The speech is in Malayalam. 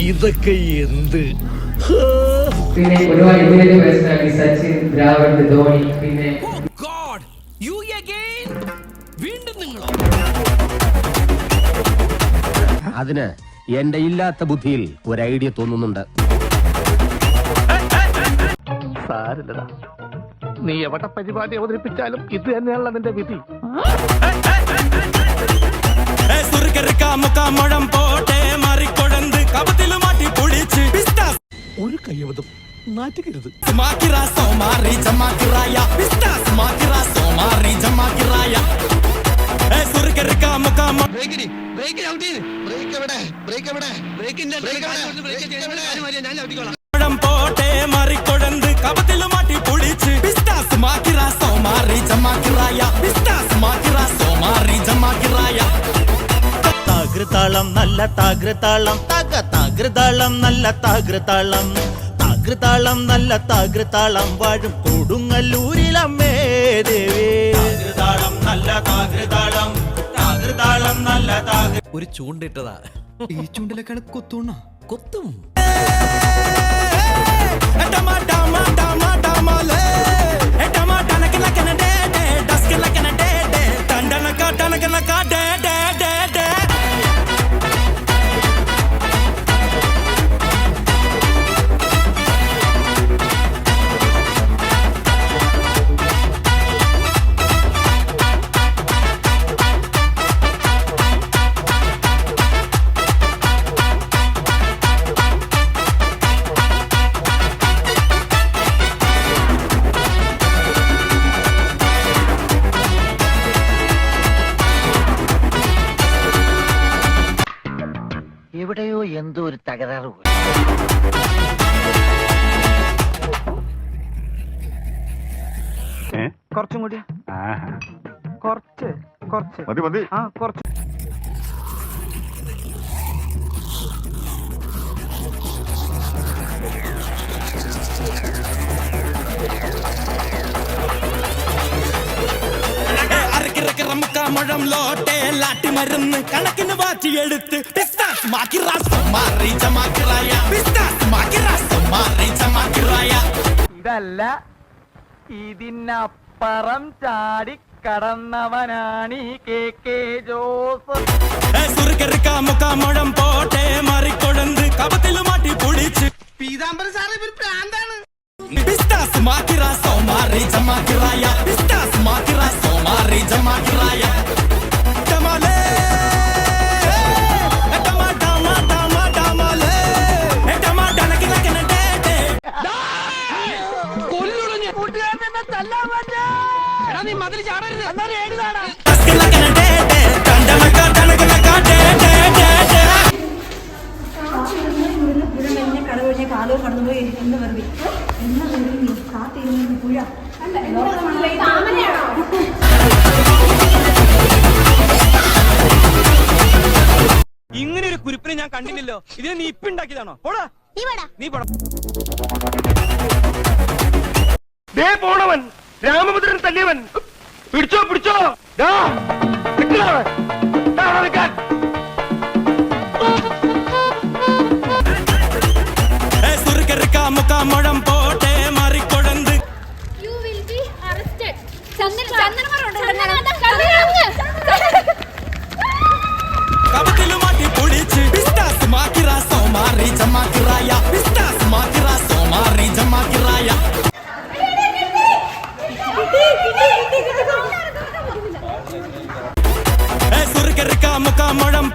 ഇതൊക്കെ എന്ത്? പിന്നെ ഒരുപാട് യുവജന പേഴ്സണാലിറ്റി സച്ചിൻ, ദ്രാവിഡ്, ധോണി, പിന്നെ അതിന് എന്റെ ഇല്ലാത്ത ബുദ്ധിയിൽ ഒരു ഐഡിയ തോന്നുന്നുണ്ട്. സാരില്ലടാ, നീ എവിടെ പരിപാടി അവതരിപ്പിച്ചാലും ഇത് തന്നെയാണല്ലോ നിന്റെ വിധി. ഒരു കയ്യബദ്ധം നാറ്റുകരുത്. താകൃതാളം നല്ല താകൃതാളം താകൃതാളം നല്ല താകൃതാളം താകൃതാളം നല്ല താകൃതാളം വാഴും കൊടുങ്ങല്ലൂരിലമ്മേ ദേവി. താകൃതാളം നല്ല താകൃതാളം താകൃതാളം നല്ല ഒരു ചൂണ്ടിട്ടതാ. ഈ ചൂണ്ടിലേക്കാണ് കൊത്തുണ്ണ കൊത്തും. എവിടെയോ എന്തോ ഒരു തകരാറ്. കുറച്ചും കൂടി കുറച്ച് കുറച്ച് മതി മതി. ആ കുറച്ച്. മരുന്ന് കണക്കിന് വാറ്റിയെടുത്ത് ഇതല്ല, ഇതിനപ്പുറം ചാടി കടന്നവനാണ് ഈ KK ജോസ്. മുഖം പോട്ടെ മറിക്കൊടന്ന് കപത്തില് മാറ്റി പൊളിച്ച് പീതാംബരൻ സാറ് ഇവർ പ്രാന്താണ്. ഇങ്ങനെ ഒരു കുരിപ്പിനെ ഞാൻ കണ്ടില്ലല്ലോ. ഇതിനെ നീ ഇപ്പൊ ഉണ്ടാക്കിയതാണോ? നീ പോണവൻ രാമഭദ്രൻ തല്ലിയവൻ. പിടിച്ചോ പിടിച്ചോ. മുഖം പോട്ടെ മറിക്കൊടന്ന് കപത്തില് മാറ്റി പൊളിച്ച് മുഖം